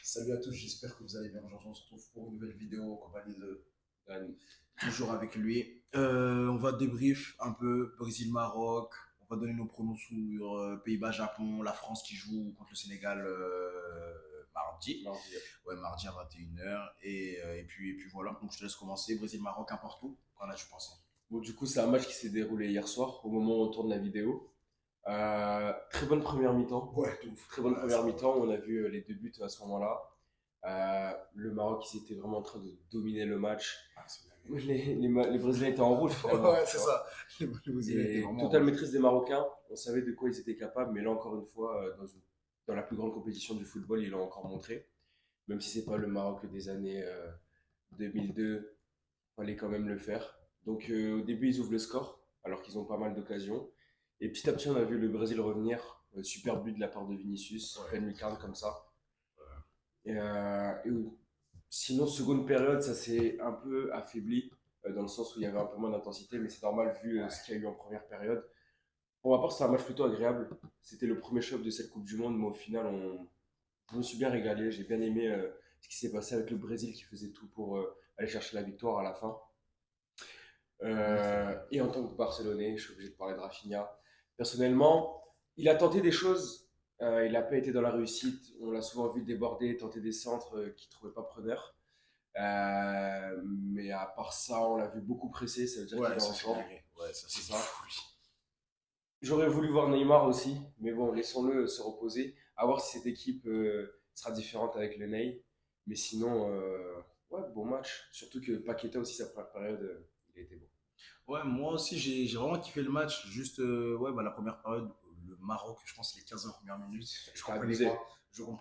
Salut à tous, j'espère que vous allez bien. Aujourd'hui, on se retrouve pour une nouvelle vidéo en compagnie de Dan. toujours avec lui. On va débrief un peu Brésil-Maroc. On va donner nos pronos sur Pays-Bas-Japon, la France qui joue contre le Sénégal mardi. Mardi. Ouais, mardi à 21h. Et puis voilà. Donc je te laisse commencer. Brésil-Maroc, un partout. Qu'en as-tu pensé? Bon, du coup, c'est un match qui s'est déroulé hier soir, au moment où on tourne la vidéo. Très bonne première mi-temps. Ouais, de ouf. Très bonne Ouais, première ça. mi-temps. On a vu les deux buts à ce moment-là. Le Maroc, ils étaient vraiment en train de dominer le match. Ah, c'est bien. Les Brésiliens étaient en rouge finalement, Ouais, tu c'est vois. ça. Les Brésiliens étaient Et vraiment en totale rouge. maîtrise des Marocains. On savait de quoi ils étaient capables, mais là, encore une fois, dans la plus grande compétition du football, ils l'ont encore montré. Même si c'est pas le Maroc des années 2002, fallait quand même le faire. Donc au début, ils ouvrent le score, alors qu'ils ont pas mal d'occasions. Et petit à petit, on a vu le Brésil revenir. Super but de la part de Vinicius, Ouais, pleine très lucarne très comme bon. ça. Ouais. Et oui. Sinon, seconde période, ça s'est un peu affaibli, dans le sens où il y avait un peu moins d'intensité, mais c'est normal vu ce Ouais. qu'il y a eu en première période. Pour ma part, c'était un match plutôt agréable. C'était le premier choc de cette Coupe du Monde, mais au final, je me suis bien régalé. J'ai bien aimé ce qui s'est passé avec le Brésil qui faisait tout pour aller chercher la victoire à la fin. C'est vrai. Et en tant que Barcelonais, je suis obligé de parler de Rafinha. Personnellement, il a tenté des choses. Il n'a pas été dans la réussite. On l'a souvent vu déborder, tenter des centres qu'il ne trouvait pas preneurs. Mais à part ça, on l'a vu beaucoup pressé. Ça veut dire qu'il Ouais, est ça en c'est une forme. dinguerie. Ouais, ça C'est c'est ça. fou, lui. J'aurais voulu voir Neymar aussi. Mais bon, laissons-le se reposer. À voir si cette équipe sera différente avec le Ney. Mais sinon, ouais, bon match. Surtout que Paqueta aussi, sa première période, il a été bon. Ouais, moi aussi, j'ai vraiment kiffé le match. Juste, ouais, bah, la première période, le Maroc, je pense les 15 premières minutes, je C'était comprenais abusé. pas.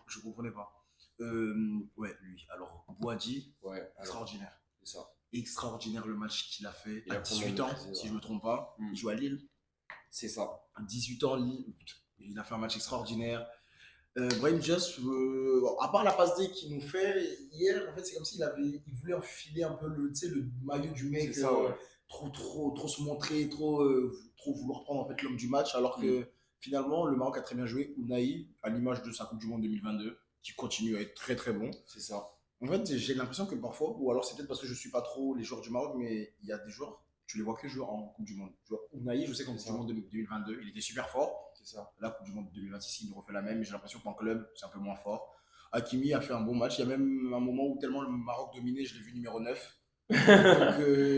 Je comprenais pas. Ouais, lui. Alors, Boadi, Ouais, alors, extraordinaire. c'est ça. Extraordinaire le match qu'il a fait Il à a vraiment 18 ans, maîtrisé, si ouais. je me trompe pas. Hmm. Il joue à Lille. C'est ça. À 18 ans, Lille. Il a fait un match extraordinaire. Brahim Diaz, à part la passe D qu'il nous fait hier, en fait, c'est comme il voulait enfiler un peu tu sais, le maillot du C'est mec, ça, ouais. trop se montrer, trop vouloir prendre en fait l'homme du match, alors Hmm. que finalement, le Maroc a très bien joué. Unai, à l'image de sa Coupe du Monde 2022, qui continue à être très très bon. C'est ça. En fait, j'ai l'impression que parfois, ou alors c'est peut-être parce que je suis pas trop les joueurs du Maroc, mais il y a des joueurs, tu les vois que jouer en Coupe du Monde. Tu vois, Unai, je sais qu'en C'est Coupe du ça. Monde 2022, il était super fort. C'est ça. La Coupe du Monde 2026, il nous refait la même, mais j'ai l'impression qu'en club, c'est un peu moins fort. Hakimi a fait un bon match. Il y a même un moment où tellement le Maroc dominait, je l'ai vu numéro 9. Donc,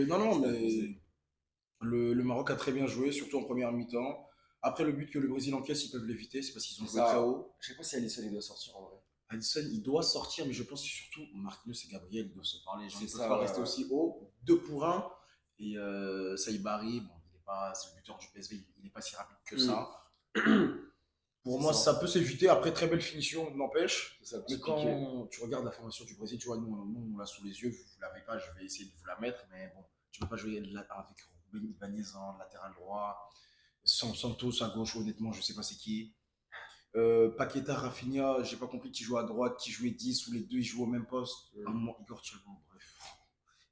non, non, C'était abusé. mais le Maroc a très bien joué, surtout en première mi-temps. Après, le but que le Brésil encaisse, ils peuvent l'éviter, c'est parce qu'ils ont C'est joué très ça. haut. Je sais pas si Alisson il doit sortir en vrai. Alisson, il doit sortir, mais je pense que surtout Marquinhos et Gabriel, ils doivent se parler. Genre, C'est ils ne peuvent ça, pas ouais, rester ouais. aussi haut. 2 pour un. Et Saïbari, bon, il est pas, c'est le buteur du PSV, il n'est pas si rapide que Hmm. ça. Pour C'est moi, ça. ça peut s'éviter. Après, très belle finition, n'empêche. C'est ça, Mais petit piqué. quand tu regardes la formation du Brésil, tu vois, nous on l'a sous les yeux, vous ne l'avez pas, je vais essayer de vous la mettre. Mais bon, tu ne peux pas jouer avec Ruben Ibanez en latéral droit. Sans Santos à gauche, honnêtement, je ne sais pas c'est qui. Paqueta, Rafinha, j'ai pas compris qui joue à droite, qui jouait 10 ou les deux ils jouent au même poste. Un Hmm. moment, Igor Thiago, bref.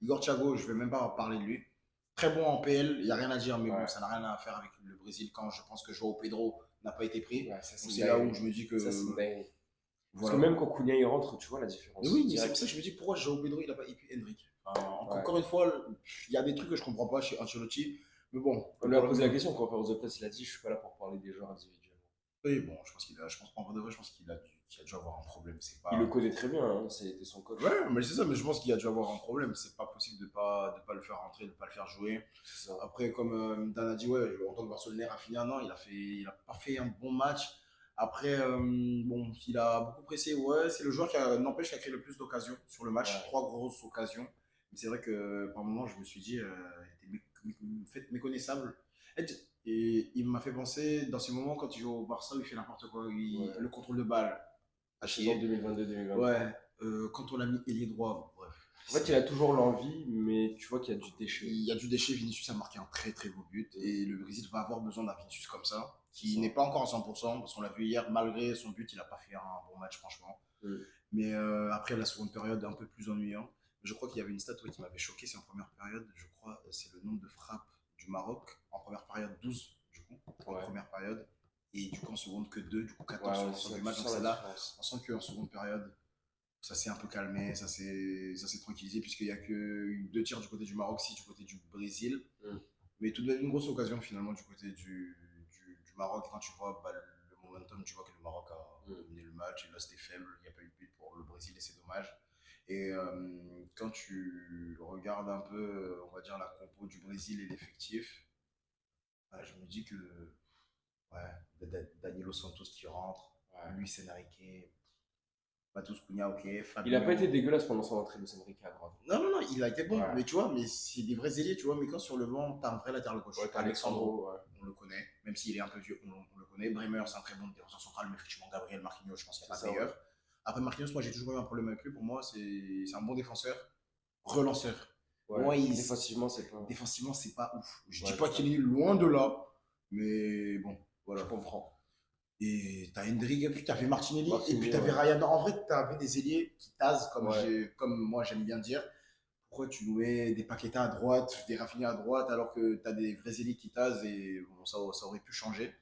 Igor Thiago, je vais même pas parler de lui. Très bon en PL, il n'y a rien à dire, mais bon, Ouais. ça n'a rien à faire avec le Brésil quand je pense que Joao Pedro n'a pas été pris. Ouais, ça c'est Donc une c'est là où dinguerie. je me dis Ça c'est une que dinguerie. Parce que voilà. même quand Cunha il rentre, tu vois la Mais différence. oui, mais c'est pour ça que je Direct. me dis pourquoi Joao Pedro il a pas. Et puis Henrik. Enfin, Ouais. encore une fois, il y a des trucs que je comprends pas chez Ancelotti. Mais bon, On lui a posé la question en conférence de presse, il a dit je suis pas là pour parler des joueurs individuellement. oui, bon, en vrai de vrai, je pense qu'il a dû avoir un problème. C'est Il le pas. connaît très bien, hein, c'était son coach. Ouais, mais c'est ça, mais je pense qu'il a dû avoir un problème. C'est pas possible de pas le faire rentrer, de pas le faire jouer. C'est ça. Après, comme Dan a dit, ouais, en tant que Barcelonais, Rafinha, non, il a pas fait un bon match. Après, bon, il a beaucoup pressé, ouais, c'est le joueur n'empêche, qui a créé le plus d'occasions sur le match, Ouais. 3 grosses occasions. Mais c'est vrai que par moment, je me suis dit, il était fait méconnaissable. Et il m'a fait penser, dans ces moments, quand il joue au Barça, où il fait n'importe quoi, Ouais. le contrôle de balle, à La saison chier. 2022-2023. Ouais, quand on l'a mis ailier droit, bref, En fait, il a toujours l'envie, mais tu vois qu'il y a du déchet. il y a du déchet. Vinicius a marqué un très très beau but Mm. et le Brésil va avoir besoin d'un Vinicius comme ça, C'est qui ça. n'est pas encore à 100% parce qu'on l'a vu hier, malgré son but, il n'a pas fait un bon match franchement. Mm. Mais après la seconde période, un peu plus ennuyant. Je crois qu'il y avait une stat qui m'avait choqué, c'est en première période, je crois, c'est le nombre de frappes du Maroc. En première période, 12 du coup, en Ouais. première période. Et du coup en seconde que 2, du coup Ouais, 14 sur l'ensemble du tu match. Donc sens la c'est là, on différence. sent qu'en seconde période, ça s'est un peu calmé, ça s'est tranquillisé, puisqu'il n'y a que 2 tirs du côté du Maroc, 6 du côté du Brésil. Mm. Mais tout de même, une grosse occasion finalement du côté du Maroc. Quand tu vois bah, le momentum, tu vois que le Maroc a Mm. dominé le match, et là c'était faible, il n'y a pas eu de but pour le Brésil et c'est dommage. Et quand tu regardes un peu, on va dire, la compo du Brésil et l'effectif, bah, je me dis que ouais, Danilo Santos qui rentre, Ouais. Luis Enrique, Matheus Cunha, ok, Il n'a pas été Fabinho. dégueulasse pendant son entrée, Luis Enrique à droite. Non, non, non, il a été bon, Ouais. mais tu vois, mais c'est des vrais ailiers, tu vois, mais quand sur le banc, t'as un vrai latéral Ouais, gauche. t'as Alexandro, Alexandro, ouais. on le connaît, même s'il est un peu vieux, on le connaît. Bremer, c'est un très bon défenseur central, mais effectivement, Gabriel Marquinhos, je pense qu'il n'y C'est a pas ça, ouais. meilleur. Après Marquinhos, moi j'ai toujours eu un problème avec lui, pour moi, c'est un bon défenseur, relanceur. Pour Ouais. moi, Défensivement, c'est pas. défensivement, c'est pas ouf. Je dis Ouais, pas c'est ça. qu'il est loin de là, mais bon, Je voilà. comprends. Et t'as Hendrick, et puis t'avais Martinelli, et puis Martinelli, t'avais ouais. Ryan. En vrai, t'avais des ailiers qui tasent, Ouais. comme moi j'aime bien dire. Pourquoi tu mets des Paqueta à droite, des Rafinha à droite, alors que t'as des vrais ailiers qui tasent, et bon, ça aurait pu changer.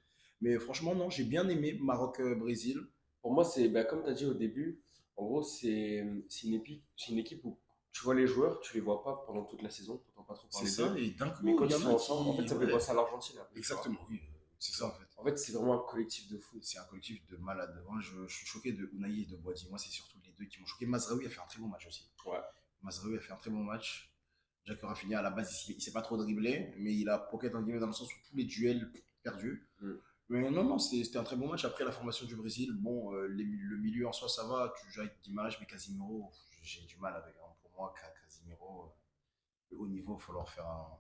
Mais franchement, non, j'ai bien aimé Maroc-Brésil. Pour moi, c'est bah, comme tu as dit au début, en gros, c'est une équipe où tu vois les joueurs, tu les vois pas pendant toute la saison, tu n'entends pas trop C'est parler ça, d'eux. et d'un Mais coup, quand il y ils en sont a ensemble, en fait, qui. ça fait Ouais, penser à l'Argentine un peu, tu vois. exactement, oui, c'est Tu ça en vois. fait. En fait, c'est vraiment un collectif de fou. C'est un collectif de malades. Moi, je suis choqué de Unai et de Boadi. Moi, c'est surtout les deux qui m'ont choqué. Mazraoui a fait un très bon match aussi. Ouais. Mazraoui a fait un très bon match. Jacques Rafinha, à la base, il ne s'est pas trop dribblé, mais il a pocket en guillemets dans le sens où tous les duels perdus. Mm. Mais non, non, c'était un très bon match. Après la formation du Brésil, bon, le milieu en soi, ça va. Tu joues avec d'image, mais Casimiro, j'ai du mal avec. Hein. Pour moi, Casimiro, le haut niveau, il va falloir faire un.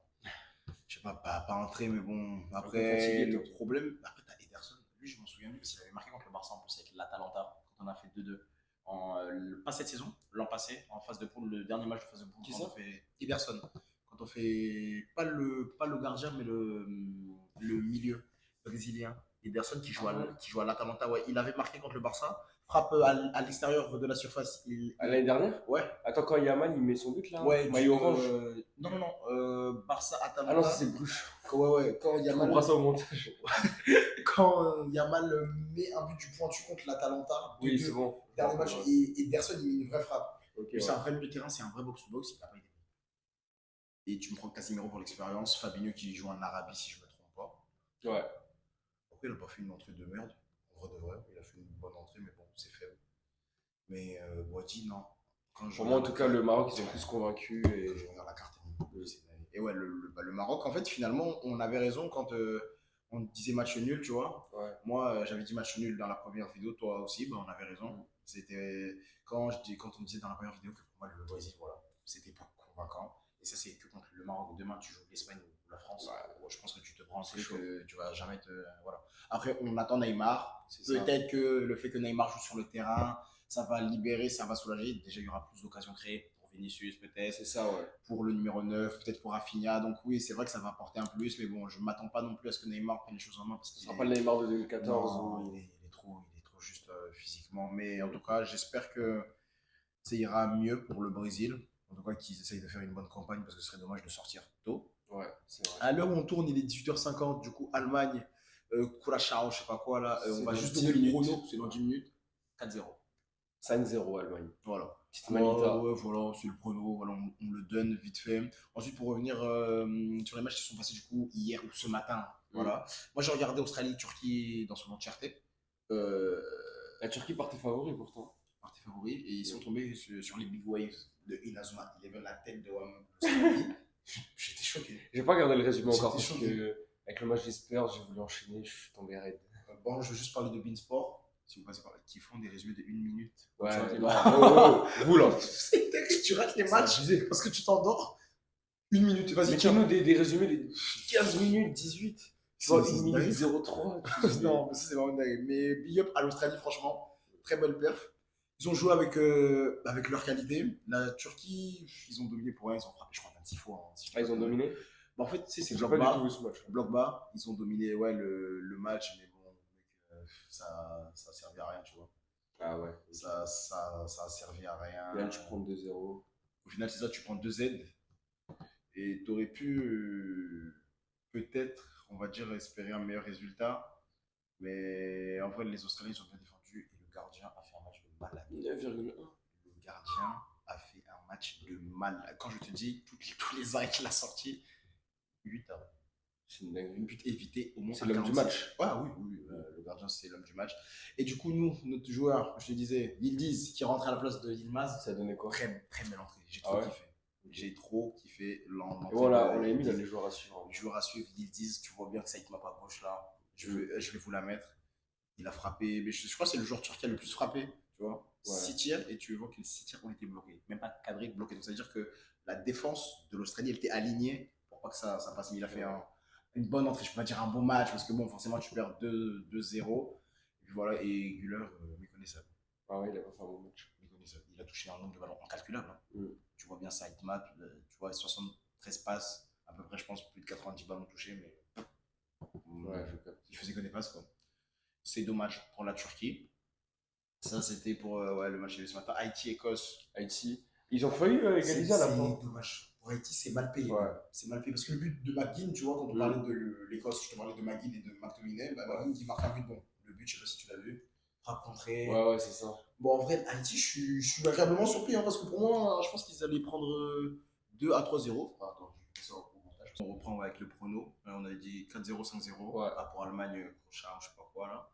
Je sais pas entrer, mais bon. Un peu Après, fatigué, le toi. problème. Après, t'as Ederson. Lui, je m'en souviens mieux parce qu'il avait marqué contre le Barça en plus avec l'Atalanta, quand on a fait 2-2. Pas cette saison, l'an passé, en phase de poule, le dernier match de phase de poule, Qui quand ça? on fait Ederson. Quand on fait pas le gardien, mais le milieu brésilien. Ederson Ah ouais. qui joue à l'Atalanta, ouais. Il avait marqué contre le Barça, frappe à l'extérieur de la surface. Ah, l'année dernière? Ouais, Attends, quand Yaman il met son but là, ouais, maillot orange. non, non, non, Barça Ah non, ça Atalanta. c'est Bruges. Ouais, ouais, Tu comprends ça au montage. quand Yamal met un but du pointu contre l'Atalanta, Oui, c'est 2-2, bon. dernier match, Ouais. et Ederson, il met une vraie frappe. Ok, Lui, c'est ouais. un vrai milieu de terrain, c'est un vrai box-to-box, il n'a pas été. Et tu me prends Casimiro pour l'expérience, Fabinho qui joue en Arabie, si je ne me trompe pas. Ouais. Après, il n'a pas fait une entrée de merde, en vrai de vrai. Il a fait une bonne entrée, mais bon, c'est faible. Mais Boadi, non. Quand je Pour moi, en regarde tout la cas, carte, le Maroc, ils ont plus convaincu. quand je regarde la carte, et ouais, le Maroc, en fait, finalement, on avait raison quand on disait match nul, tu vois. Ouais. Moi, j'avais dit match nul dans la première vidéo, toi aussi, bah, on avait raison. Mm. C'était quand on disait dans la première vidéo que pour moi, le Brésil, voilà, c'était pas convaincant. Et ça, c'est que contre le Maroc. Demain, tu joues l'Espagne ou la France. Ouais, Bon, je pense que tu te prends un c'est truc chaud. que tu vas jamais te. Voilà. Après, on attend Neymar. C'est ça. Peut-être que le fait que Neymar joue sur le terrain, ça va libérer, ça va soulager. Déjà, il y aura plus d'occasions créées pour Vinicius, peut-être C'est ça, ouais. pour le numéro 9, peut-être pour Rafinha. Donc oui, c'est vrai que ça va apporter un plus, mais bon, je ne m'attends pas non plus à ce que Neymar prenne les choses en main parce Ce qu'il sera pas le est. Neymar de 2014 Non, ou. il est trop juste physiquement. Mais en tout cas, j'espère que ça ira mieux pour le Brésil. En tout cas, qu'ils essayent de faire une bonne campagne parce que ce serait dommage de sortir tôt. Ouais, c'est vrai. À l'heure où on tourne, il est 18h50. Du coup, Allemagne, Curaçao, je sais pas quoi là. On C'est va dans juste 10 donner le minutes. chrono, c'est dans 10 minutes. 4-0. 5-0 Allemagne. Voilà. Petite Ouais, manita. ouais, voilà, c'est le prono, voilà, on le donne vite fait. Ensuite, pour revenir sur les matchs qui sont passés du coup hier ou ce matin, Mm. voilà. Moi, j'ai regardé Australie-Turquie dans son entièreté. Euh, La Turquie partait favori pourtant. par tes favoris, et ils sont Mm. tombés sur les big waves de Inazuma. Il avait la tête de l'Australie. J'étais choqué. J'ai pas regardé le résumé J'étais encore parce choqué. que avec le match des Spurs, j'ai voulu enchaîner, je suis tombé raide. Bon, je veux juste parler de Beansport, si vous passez par là, qui font des résumés de 1 minute. Ouais, Tu vois, non, oh, vous là. c'est terrible, tu rates les C'est matchs abusé. parce que tu t'endors. 1 minute, vas-y, tiens. Mettez-nous des résumés de 15 minutes, 18. Tu vois, C'est 1 minute dingue. 03. Non, mais ça, c'est vraiment dingue. Mais big up à l'Australie, franchement. Très belle perf. Ils ont joué avec leur qualité. La Turquie, ils ont dominé pour rien. Ils ont frappé, je crois, 26 fois. Hein, si je Ah, ils ont me trompe. dominé? Bah, en fait, tu sais, c'est J'ai bloc pas du tout bas. vu ce match. Bloc bas. Ils ont dominé ouais, le match. Mais bon, ça a servi à rien, tu vois. Ah ouais. Ça a servi à Et là, rien. tu prends 2-0. Au final, c'est ça, tu prends 2 aides. Et tu aurais pu, peut-être, on va dire, espérer un meilleur résultat. Mais en vrai, les Australiens, ils ont bien défendu et le gardien a fait un match de malade. 9,1. Le match de mal. Quand je te dis, tous les arrêts qu'il a sortis, 8 arrêts. C'est une dinguerie. Une but évitée au moins C'est à l'homme du 46. match. Ouais, oui, oui, le gardien, c'est l'homme du match. Et du coup, nous, notre joueur, je te disais, Yildiz, qui rentre à la place de Yilmaz, Ça a donné quoi? très, très belle entrée. J'ai Ah trop ouais? kiffé. J'ai trop kiffé Et l'entrée voilà, de on l'avait mis dans Yildiz. les joueurs à suivre. Joueur à suivre, Yildiz, tu vois bien que ça ne m'a pas gauche là. Je vais vous la mettre. Il a frappé, mais je crois que c'est le joueur turc qui a le plus frappé, tu vois. Ouais. 6 tirs, et tu vois que les 6 tirs ont été bloqués. Même pas cadrés, bloqués. Donc ça veut dire que la défense de l'Australie, elle était alignée pour pas que ça passe. Mais il a fait une bonne entrée, je peux pas dire un bon match, parce que bon, forcément, tu perds 2-0. Et puis voilà, et Güler, méconnaissable. Ah ouais, il a pas fait un bon match. Méconnaissable. Il a touché un nombre de ballons incalculable. Hein. Mm. Tu vois bien ça, map, tu vois 73 passes, à peu près, je pense, plus de 90 ballons touchés, mais Ouais, je capte. il faisait que des passes, quoi. C'est dommage pour la Turquie. Ça, c'était pour ouais, le match de ce matin. Haïti-Écosse. Haïti, ils ont failli égaliser à la fin. C'est dommage. Pour Haïti, c'est mal payé. Ouais. C'est mal payé. parce que le but de McGinn, tu vois, quand on parlait de l'Écosse, je te parlais de McGinn et de McTominay, bah, McGinn qui marque un but bon. Le but, je sais pas si tu l'as vu. Frappe contrée. Ouais, ouais, c'est ça. Bon, en vrai, Haïti, je suis agréablement surpris, hein, parce que pour moi, je pense qu'ils allaient prendre 2 à 3-0. Ah, attends, je fais ça au montage. On reprend avec le prono. On avait dit 4-0, 5-0. Ouais. Pour Allemagne prochain, je sais pas quoi là.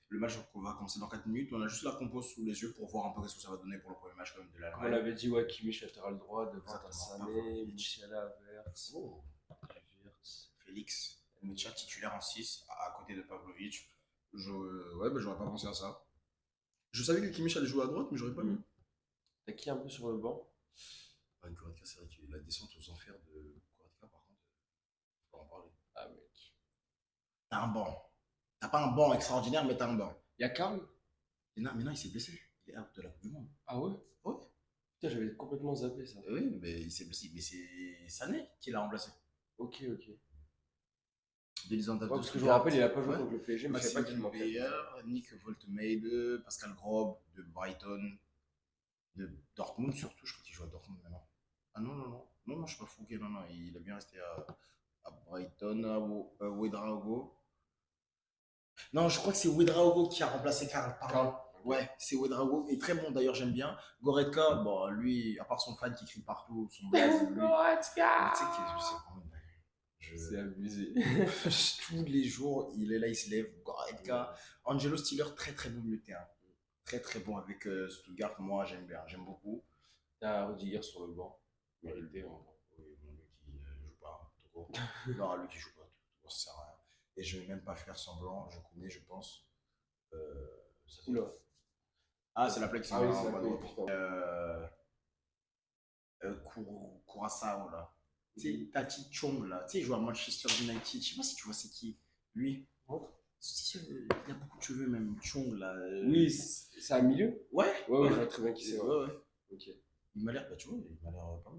Le match va commencer dans 4 minutes. On a juste la compo sous les yeux pour voir un peu ce que ça va donner pour le premier match quand même de Comme on l'Allemagne. l'avait dit, ouais, Kimmich latéral droit, devant Exactement. Sané, Musiala, Verts. Oh. Félix, Mitcha titulaire en 6 à côté de Pavlovic. Ouais, bah, j'aurais pas pensé à ça. Je savais que Kimmich allait jouer à droite, mais j'aurais pas vu. T'as qui un peu sur le banc? Ouais, Goretzka, c'est vrai que la descente aux enfers de Goretzka, par contre, faut pas en parler. Ah, mec. T'as un banc. T'as pas un banc extraordinaire, mais t'as un banc. Y'a Karl? Mais non, il s'est blessé. Il est out de la Coupe du Monde. Ah ouais? Ouais. Putain, j'avais complètement zappé ça. Oui, mais il s'est blessé. Mais c'est Sané qui l'a remplacé. Ok, ok. Ouais, parce que je me rappelle, il a pas joué ouais. contre le PSG, mais je savais pas qu'il manquait. Beyer, Nick Woltemade, Pascal Grob de Brighton, de Dortmund surtout. Je crois qu'il joue à Dortmund maintenant. Ah non, je suis pas fou. Okay, non, il a bien resté à Brighton, à Ouedraogo. Non, je crois que c'est Ouedraogo qui a remplacé Karl. Pardon. Ouais, c'est Ouedraogo. Et très bon d'ailleurs, j'aime bien. Goretzka, bon, lui, à part son fan qui crie partout, son blaze. Goretzka! Tu sais que c'est vraiment une C'est abusé. Tous les jours, il est là, il se lève. Goretzka. Angelo Stiller, très très bon milieu de terrain. Très très bon avec Stuttgart. Moi, j'aime bien, j'aime beaucoup. T'as Rudiger sur le banc. Mérité, Oui, lui qui ne joue pas. Tout court. Non, lui qui joue pas. Tout court, ça sert à rien. Et je vais même pas faire semblant. Je connais, je pense. Oula. Ah, c'est la plaque qui Ah s'est oui, mis c'est en la bas plaque, droite. Curaçao, là. Tu sais, Tati Chong, là. Tu sais, il joue à Manchester United. Je sais pas si tu vois c'est qui. Lui. Il a beaucoup de cheveux, même. Chong, là. Oui, c'est un milieu? Ouais. Ouais, je vois très bien qui c'est. Ouais. Ok. Il m'a l'air, bah, tu vois, il m'a l'air pas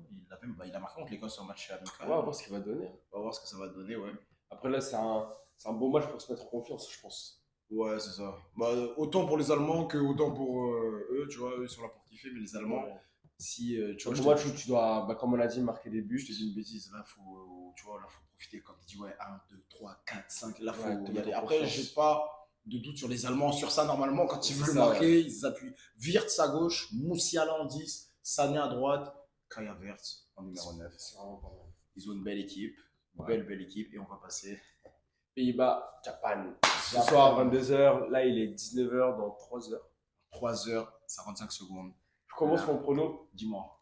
mal. Il a marqué contre l'Écosse en match amical. Ouais, on va voir ce qu'il va donner. On va voir ce que ça va donner, ouais. Après, là, c'est un bon match pour se mettre en confiance, je pense. Ouais, c'est ça. Bah, autant pour les Allemands que autant pour eux, tu vois, eux ils sont là pour kiffer, mais les Allemands, si tu vois. Un match où tu dois, bah, comme on l'a dit, marquer des buts. Je te dis une bêtise, là, tu vois, là, faut profiter, comme tu dis, ouais, 1, 2, 3, 4, 5, là, faut Ouais, y aller. en Après, confiance. j'ai pas de doute sur les Allemands, sur ça, normalement, quand ils C'est veulent ça, marquer, ouais. ils appuient. Wirtz à gauche, Moussiala en 10, Sané à droite, Kaya Wirtz en numéro 9. C'est vraiment pas mal. Ils ont une belle équipe, Ouais. belle équipe, et on va passer. Pays-Bas, Japan. Ce soir, 22h. Là, il est 19h dans 3h. 3h55 secondes. Je commence Là. mon prono. Dis-moi.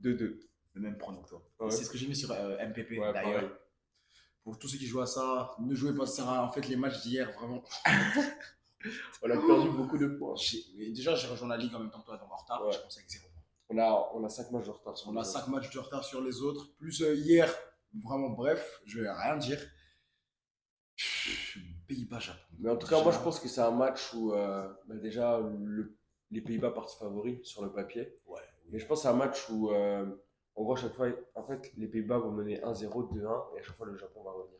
2-2. Le même prono que toi. Ouais. C'est ce que j'ai mis sur MPP Ouais, d'ailleurs. pareil. Pour tous ceux qui jouent à ça, ne jouez pas ça. En fait, les matchs d'hier, vraiment. On a perdu beaucoup de points. Déjà, j'ai rejoint la ligue en même temps que toi, donc en retard. Ouais. Je commence avec 0 points. On a 5 matchs de retard sur On les a autres. 5 matchs de retard sur les autres. Plus hier, vraiment bref, je vais rien dire. Pays-Bas-Japon. Mais en tout cas, moi, je pense que c'est un match où bah, déjà les Pays-Bas partent favoris sur le papier. Ouais. Mais je pense que c'est un match où on voit à chaque fois, en fait, les Pays-Bas vont mener 1-0, 2-1 et à chaque fois le Japon va revenir.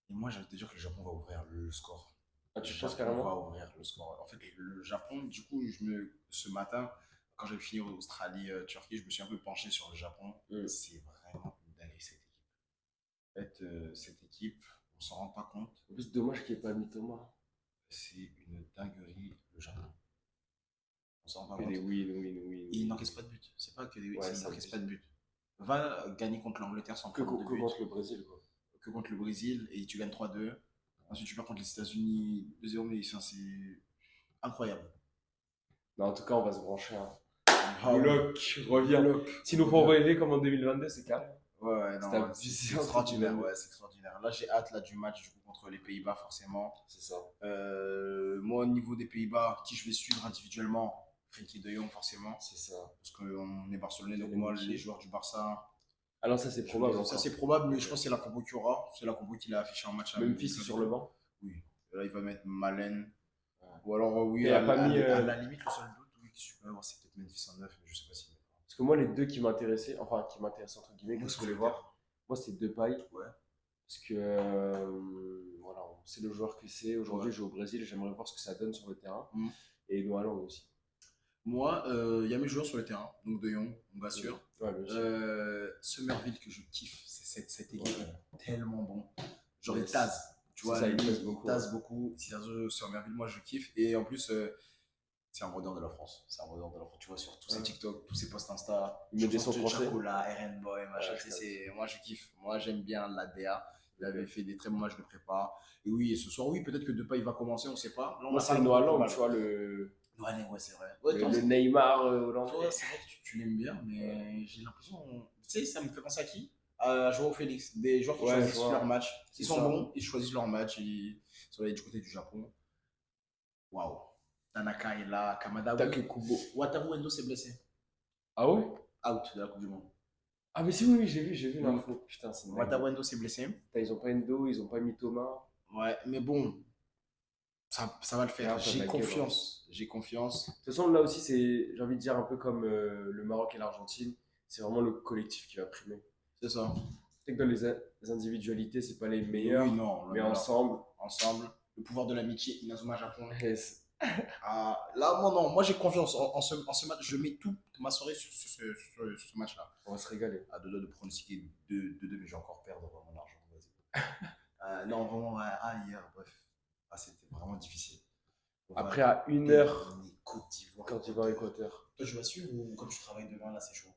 Et moi, j'ai envie de te dire que le Japon va ouvrir le score. Ah, tu Le penses Japon carrément? va ouvrir le score. En fait, le Japon, du coup, ce matin, quand j'avais fini Australie-Turquie, je me suis un peu penché sur le Japon. C'est vraiment une dinguerie cette équipe. En fait, cette équipe, on s'en rend pas compte. En plus, dommage qu'il n'y ait pas mis Thomas. C'est une dinguerie, le Japon. On s'en rend pas Et compte. les win. Et il n'encaisse pas de but. C'est pas que Ouais, c'est c'est n'encaisse abusé. pas de but. Va gagner contre l'Angleterre sans Que, prendre de que but, contre le Brésil, quoi. que contre le Brésil et tu gagnes 3-2. Ensuite, tu perds contre les États-Unis 2-0, mais enfin, c'est incroyable. Mais en tout cas, on va se brancher. Hein. Ah Le oui, lock revient. bloc. S'il nous faut rêver comme en 2022, c'est carré. Ouais, ouais, C'était non, ouais, c'est abusé en extraordinaire, 2022. ouais, c'est extraordinaire. Là, j'ai hâte là, du match du coup, contre les Pays-Bas, forcément. C'est ça. Moi, au niveau des Pays-Bas, qui je vais suivre individuellement, Frenkie de Jong, forcément. C'est ça. Parce qu'on est Barcelonais, donc Lionel moi, Messi. les joueurs du Barça, Alors ça, c'est probable ça encore. c'est probable, mais je pense que c'est la combo qu'il y aura. C'est la combo qu'il a affiché en match Memphis est amical et sur le tout. banc. Oui. Et là, il va mettre Malen. Ouais. Ou alors, oui, Il a pas mis. à la limite, le seul doute, oui, que je peux avoir, c'est peut-être Memphis en neuf, mais je sais pas s'il met. Parce que moi, les deux qui m'intéressaient, enfin, qui m'intéressaient entre guillemets, que Moi, je c'est voulais Angleterre. voir, moi, c'est Depay. Ouais. Parce que, voilà, c'est le joueur que c'est. Aujourd'hui, Ouais. je joue au Brésil, j'aimerais voir ce que ça donne sur le terrain. Mm. Et nous allons aussi. Moi, il y a mes joueurs sur le terrain, donc De Jong, on va sûr. Ouais, bien sûr. Somerville que je kiffe, cette équipe Ouais. est tellement bon. Genre Yes. il tase, tu C'est vois, ça, il lui, tase beaucoup, il tase beaucoup. Somerville, moi je kiffe. Et en plus, c'est un rodeur de la France. C'est un rodeur de la France. Tu vois, sur tous ses Ouais. TikTok, tous ses posts Insta, Il met des sons français. Chacola, RN Boy, machin. Ouais, je moi je kiffe. Moi j'aime bien l'ADA. Il avait fait des très bons matchs de prépa. Et oui, et ce soir, oui, peut-être que Depay il va commencer, on sait pas. Là, on Moi, a c'est pas Noah le Lang, mal. tu vois, le, Ouais, c'est vrai. Ouais, le Neymar toi, hollandais. c'est vrai que tu l'aimes bien, mais j'ai l'impression. Tu sais, ça me fait penser à qui? À Joao Félix. Des joueurs qui Ouais, je choisissent vois. leur match. C'est Ils sont ça. bons, ils choisissent leur match. Ils sont allés du côté du Japon. Waouh. Tanaka est là, Kamada, oui. Takekubo. Wataru Endo s'est blessé. Ah ouais? Out de la Coupe du Monde. Ah, mais si, oui, oui, j'ai vu Mm. l'info. Putain, c'est une Wataru dinguerie. Endo s'est blessé. Putain, ils ont pas Endo, ils ont pas mis Thomas. Ouais, mais bon, ça va le faire. Regarde, t'as de J'ai la gueule, hein. confiance. J'ai confiance. De toute façon, là aussi, j'ai envie de dire un peu comme le Maroc et l'Argentine. C'est vraiment le collectif qui va primer. C'est ça. Peut-être que dans les individualités, c'est pas les meilleurs, Oui, non. mais ensemble. Ensemble. Le pouvoir de l'amitié, Inazuma Japon. Yes. Ah, là, moi j'ai confiance en ce match. Je mets toute ma soirée sur ce match-là. On va se régaler. À deux doigts de pronostiquer 2-2, mais j'ai encore perdre mon argent. Vas-y. Non, vraiment, hier, bref. Ah, c'était vraiment difficile. Après, à 1 heure, Côte d'Ivoire. Côte d'Ivoire-Équateur. Toi, je vais suivre ou comme tu travailles demain, là, c'est chaud.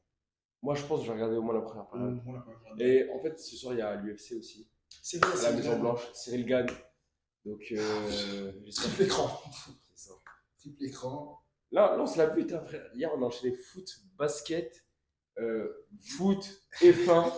Moi, je pense que je vais regarder au moins la première période. On l'a pas regardé. Et en fait, ce soir, il y a l'UFC aussi. C'est vrai, À la c'est Maison Blanche. Cyril gagne. Donc, j'espère triple écran. c'est ça. Triple écran. Là, on se l'a vu, hein, frère. Hier, on a enchaîné foot, basket, foot, F1,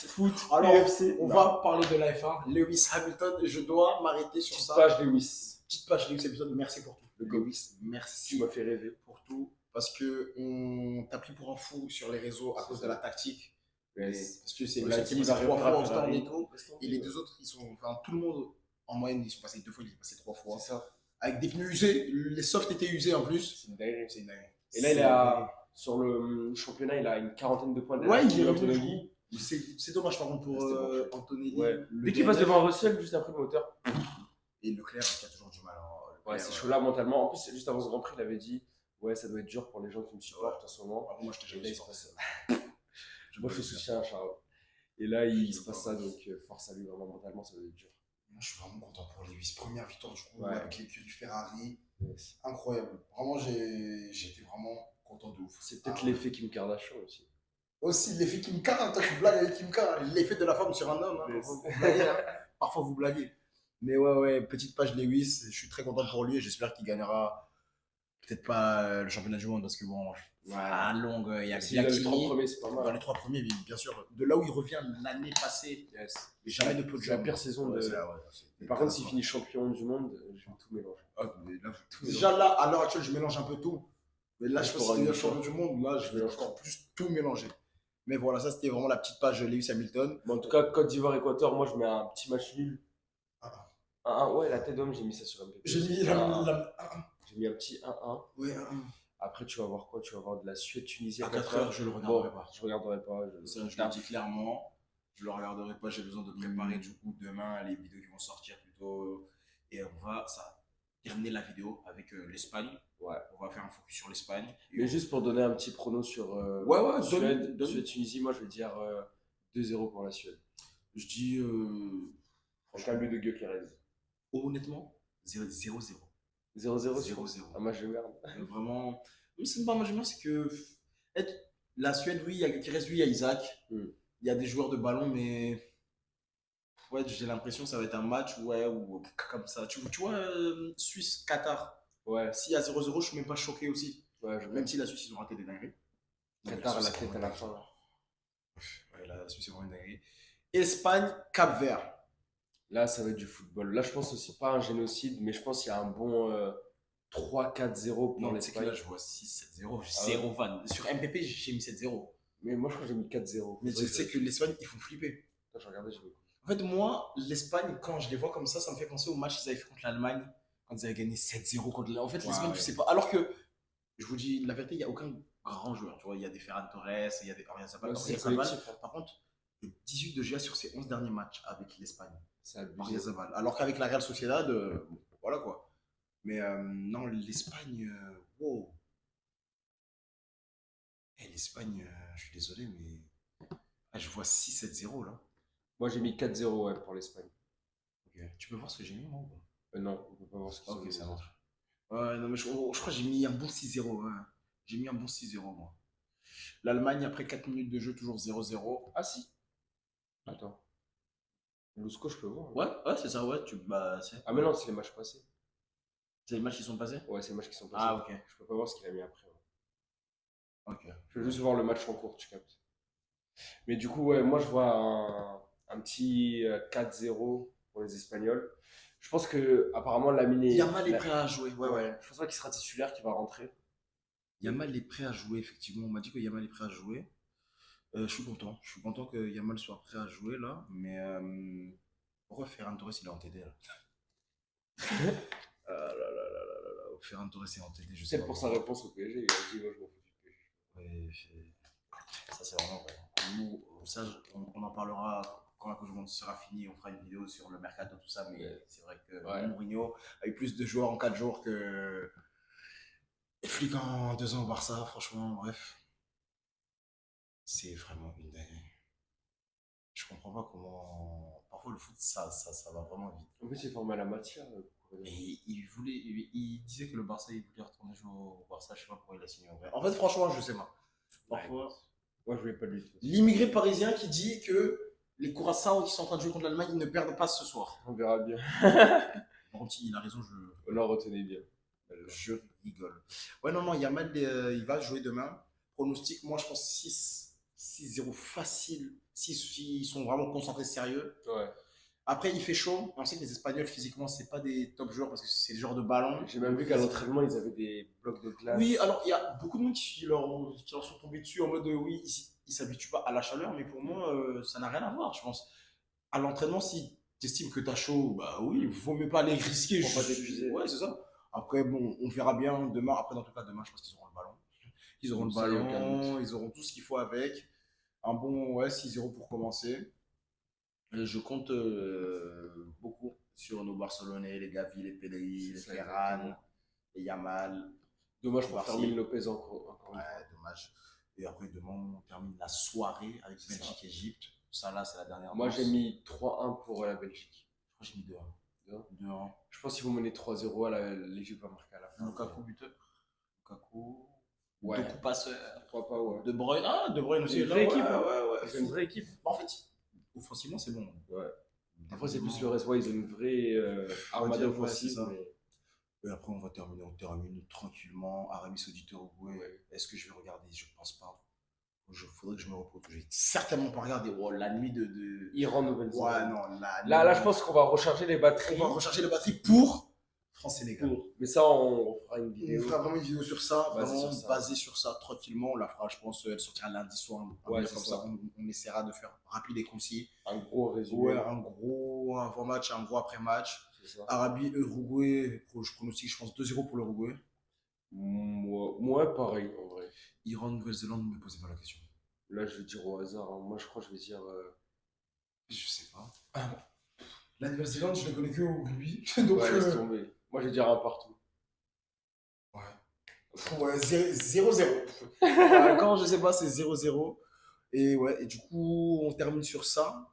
foot, Alors, UFC. on Non. va parler de la F1. Lewis Hamilton, je dois m'arrêter sur Petite ça. page Lewis. Petite page Lewis Hamilton, merci pour tout. Le GOAT. Lewis, Tu merci m'as fait rêver. pour tout. Parce que on t'a pris pour un fou sur les réseaux à cause de la tactique. Yes. Parce que c'est On le l'a seul dit, qui il passe va 3 refaire fois à au stand Ferrari. et tout. Et les deux autres, ils sont. Enfin, tout le monde, en moyenne, ils sont passés 2 fois, il est passé 3 fois. C'est ça. Avec des pneus usés, les softs étaient usés en plus. C'est une dinguerie. C'est une dinguerie. Et là, il a, sur le championnat, il a une quarantaine de points derrière Ouais, il est Kimi revenu. Antonelli. C'est dommage par contre pour C'était bon, Antonelli. Ouais. Le Dès qu'il passe DNF. devant Russell, juste après le moteur. Et Leclerc qui a toujours du mal. Hein. Ouais, Leclerc, c'est chaud là mentalement. En plus, juste avant ce Grand Prix, il avait dit ouais, ça doit être dur pour les gens qui me supportent en ce moment. Ah, moi, je t'ai Et jamais là, il se supporté. passe ça. Moi, je soutiens à Charles. Et là, il se passe ça, donc force à lui, vraiment mentalement, ça doit être dur. Moi, je suis vraiment content pour les 8 premières victoires du coup, Ouais. avec l'équipe du Ferrari. Yes. Incroyable. Vraiment, j'ai été vraiment content de ouf. C'est peut-être Ah, l'effet Kim Kardashian aussi. aussi, l'effet Kim K, hein, toi tu blagues avec Kim K, l'effet de la femme sur un homme. Hein. Yes. Vous blaguez, hein. Parfois, vous blaguez. Mais ouais, petite page Lewis, je suis très content pour lui et j'espère qu'il gagnera peut-être pas le championnat du monde parce que bon, à longue, il y a S'il a les 3 Kimi. premiers, c'est pas Dans mal. les 3 premiers, bien sûr. De là où il revient l'année passée, Yes. jamais de C'est la podium. pire saison de. Ouais, c'est Mais par contre, s'il finit champion du monde, je vais tout mélanger. Ah, mais là, Tout déjà là, à l'heure actuelle, je mélange un peu tout. Mais là, Ouais, je pense pour que un c'est le choix. champion du monde. Là, je vais mélange encore plus tout mélanger. Mais voilà, ça c'était vraiment la petite page Lewis Hamilton. Bon, en tout cas, Côte d'Ivoire-Équateur, moi, je mets un petit match nul. Ah, 1-1. Ouais, la tête d'homme, j'ai mis ça sur MPP. j'ai mis 1-1. J'ai mis un petit 1-1. Ouais, Après, tu vas voir quoi? Tu vas voir de la Suède-Tunisie à à 4 4 heures, heures. je le Bon, regarderai pas. je regarderai pas. Ça, je le dis clairement. Je le regarderai pas. J'ai besoin de préparer du coup demain les vidéos qui vont sortir plutôt. Et ça terminer la vidéo avec l'Espagne. Ouais. On va faire un focus sur l'Espagne. Et Mais juste pour donner un petit prono sur Ouais, Suède, donne. Suède-Tunisie, moi, je vais dire 2-0 pour la Suède. Je dis. Avec un but de Gyökeres. Honnêtement, 0-0. 0-0 0-0. Ah, moi, je merde. Vraiment. Mais c'est pas moi, j'aime bien, c'est que. La Suède, oui, qui reste, oui, il y a Isaac. Hmm. Il y a des joueurs de ballon, mais ouais, j'ai l'impression que ça va être un match ouais, ou comme ça. Tu vois, Suisse-Qatar, Ouais, s'il y a 0-0, je suis même pas choqué aussi. ouais, je Même vois. si la Suisse, ils ont raté des dingueries. Non, mais la Qatar à Suisse, la c'est tête vraiment à une la dinguerie. fin. Ouais, la Suisse, c'est vraiment une dinguerie. Espagne, Cap-Vert. Là, ça va être du football. Là, je pense aussi pas un génocide, mais je pense qu'il y a un bon 3-4-0 pour Non, tu sais que l'Espagne. là, je vois 6-7-0. Ah ouais? 0 van. Sur MPP, j'ai mis 7-0. Mais moi, je crois que j'ai mis 4-0. Mais Faudrait je que je sais que vérifie. l'Espagne, ils font flipper. Attends, je regardais, je vais. En fait, moi, l'Espagne, quand je les vois comme ça me fait penser au match qu'ils avaient fait contre l'Allemagne, quand ils avaient gagné 7-0 contre l'Allemagne. En fait, Ouais, l'Espagne, tu ouais. sais pas. Alors que, je vous dis la vérité, il n'y a aucun grand joueur. Tu vois, il y a des Ferran Torres, il y a des Ouais, c'est Oyarzabal. collectif, hein. Par contre, le 18 de GA sur ses 11 derniers matchs avec l'Espagne. C'est abusé. Oyarzabal. Alors qu'avec la Real Sociedad, voilà quoi. Mais non, l'Espagne, wow. L'Espagne, je suis désolé, mais je vois 6-7-0 là. Moi, j'ai mis 4-0 ouais, pour l'Espagne. Ok. Tu peux voir ce que j'ai mis, moi ou pas? Non, on peut pas voir ce qu'ils ont Ok, mis ça les marche. autres. Ouais, non, mais je crois que j'ai mis un bon 6-0. Ouais. J'ai mis un bon 6-0, moi. L'Allemagne, après 4 minutes de jeu, toujours 0-0. Ah si. Attends. Lusco, je peux voir, hein. Ouais, ouais, c'est ça, ouais. Ah, mais non, c'est les matchs passés. C'est les matchs qui sont passés. Ouais, c'est les matchs qui sont passés. Ah, ok. Je peux pas voir ce qu'il a mis après, ouais. Ok. Je veux juste voir le match en cours, tu captes. Mais du coup, ouais, moi, je vois un petit 4-0 pour les Espagnols. Je pense que, apparemment, Lamine est. Yamal est prêt à jouer. Ouais, ouais. Ouais, je pense pas qu'il sera titulaire, qu'il va rentrer. Yamal est prêt à jouer, effectivement. On m'a dit que Yamal est prêt à jouer. Je suis content. Je suis content que Yamal soit prêt à jouer là. Mais pourquoi Ferran Torres il est en TD là? Ah là là là là là là. Ferran Torres est en TD, je sais Peut-être pas pour sa pourquoi. réponse au PSG, il a dit, moi, je m'en fous du PSG. Ouais, ça c'est vraiment vrai. Nous, ça, on en parlera quand la Coupe du Monde sera finie. On fera une vidéo sur le mercato, tout ça. Mais Ouais. c'est vrai que Ouais. Mourinho a eu plus de joueurs en 4 jours que Flick en 2 ans au Barça. Franchement, bref, c'est vraiment une dinguerie. Je comprends pas comment. Parfois, le foot, ça va vraiment vite. En plus, il est formé à la matière. Et il disait que le Barça, il voulait retourner jouer au Barça. Je sais pas pourquoi il a signé en vrai. En fait, franchement, je sais pas. Parfois, Moi, je voulais pas de lui. l'immigré parisien qui dit que les Curaçao qui sont en train de jouer contre l'Allemagne, ils ne perdent pas ce soir. On verra bien. Gentil, il a raison, On retenez bien. je rigole. Ouais, non, non, Yamal, il va jouer demain. Pronostic, moi, je pense 6-0 facile. S'ils sont vraiment concentrés, sérieux. Ouais. Après, il fait chaud. On sait que les Espagnols, physiquement, c'est pas des top joueurs parce que c'est des joueurs de ballon. J'ai même vu qu'à l'entraînement, ils avaient des blocs de glace. Oui, alors il y a beaucoup de monde qui leur sont tombés dessus en mode oui, ils s'habituent pas à la chaleur, mais pour moi, ça n'a rien à voir, je pense. À l'entraînement, si tu estimes que tu as chaud, bah oui, il vaut mieux pas aller risquer. Pour pas t'épuiser. Ouais, c'est ça. Après, bon, on verra bien demain. Après, dans tout cas, demain, je pense qu'ils auront le ballon. Ils auront le Ça, y a aucun ballon, doute. ils auront tout ce qu'il faut avec. Un bon ouais, 6-0 pour commencer. Et je compte beaucoup sur nos Barcelonais, les Gavi, les Pedri, les C'est ça, Ferran, exactement. les Yamal. Dommage pour Voir Fermin si- Lopez encore une fois. Ouais, dommage. Et après, demain, on termine la soirée avec C'est ça. Belgique-Égypte. Ça, là, c'est la dernière Moi, danse. j'ai mis 3-1 pour la Belgique. Je crois que j'ai mis 2-1. 2-1. 2-1. Je pense qu'ils vont mener 3-0 l'Égypte va marquer à la fin. Lukaku, buteur. Lukaku. Ouais. Deux coups passeurs. Pourquoi pas, ouais. De Bruyne. Ah, De Bruyne aussi. C'est une Là, vraie ouais, équipe, hein. ouais. C'est une vraie équipe. En fait, offensivement, c'est bon. Ouais. Après, c'est plus le reste. Ouais, ils ont une vraie armada dire, ouais, offensive. c'est ça. Mais... Et après, on termine tranquillement. Arabie Saoudite, Uruguay. Ouais. Est-ce que je vais regarder? Je pense pas. Il faudrait que je me repose. Je vais certainement pas regarder la nuit de... Iran, Nouvelle-Zélande. Ouais, non. Là, je pense qu'on va recharger les batteries. On va recharger la batterie pour France-Sénégal. Mais ça, on fera une vidéo. On fera vraiment une vidéo sur ça, Basée vraiment sur ça. basée sur ça, tranquillement. On la fera, je pense, elle sortira lundi soir. Ouais, Comme c'est ça, ça. on essaiera de faire rapide et concis. Un gros résumé. Ouais, un gros avant-match, un gros après-match. C'est ça. Arabie, Uruguay, je pronostique, je pense 2-0 pour l'Uruguay. Moi, pareil, en vrai. Iran, Nouvelle-Zélande, ne me posez pas la question. Là, je vais dire au hasard, hein. Moi, je crois que je vais dire. Je sais pas. La Nouvelle-Zélande, je ne connais que au rugby. Donc, Ouais, laisse tomber. Moi, je vais dire un partout. ouais, 0-0. Quand je sais pas, c'est 0-0. Et ouais, et du coup, on termine sur ça.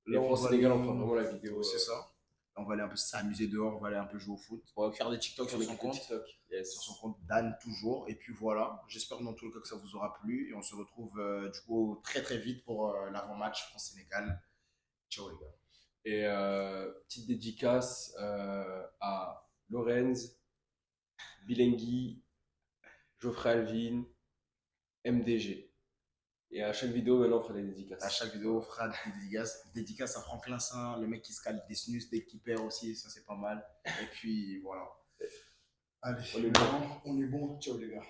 Et on France va Sénégal, aller- on fera vraiment la vidéo. C'est ça. On va aller un peu s'amuser dehors, on va aller un peu jouer au foot. On va faire des TikTok sur son compte. TikTok. Yes. Sur son compte Dan toujours. Et puis voilà, j'espère dans tous les cas que ça vous aura plu. Et on se retrouve du coup très très vite pour l'avant-match France-Sénégal. Ciao les gars. Et petite dédicace à Lorenz, Bilengui, Geoffrey Alvin, MDG. Et à chaque vidéo, maintenant, on fera des dédicaces. À chaque vidéo, on fera des dédicaces. Dédicace à Franck Lassin, le mec qui se cale des snus dès qu'il perd aussi, ça c'est pas mal. Et puis voilà. Allez, On est bon. On est bon. Ciao les gars.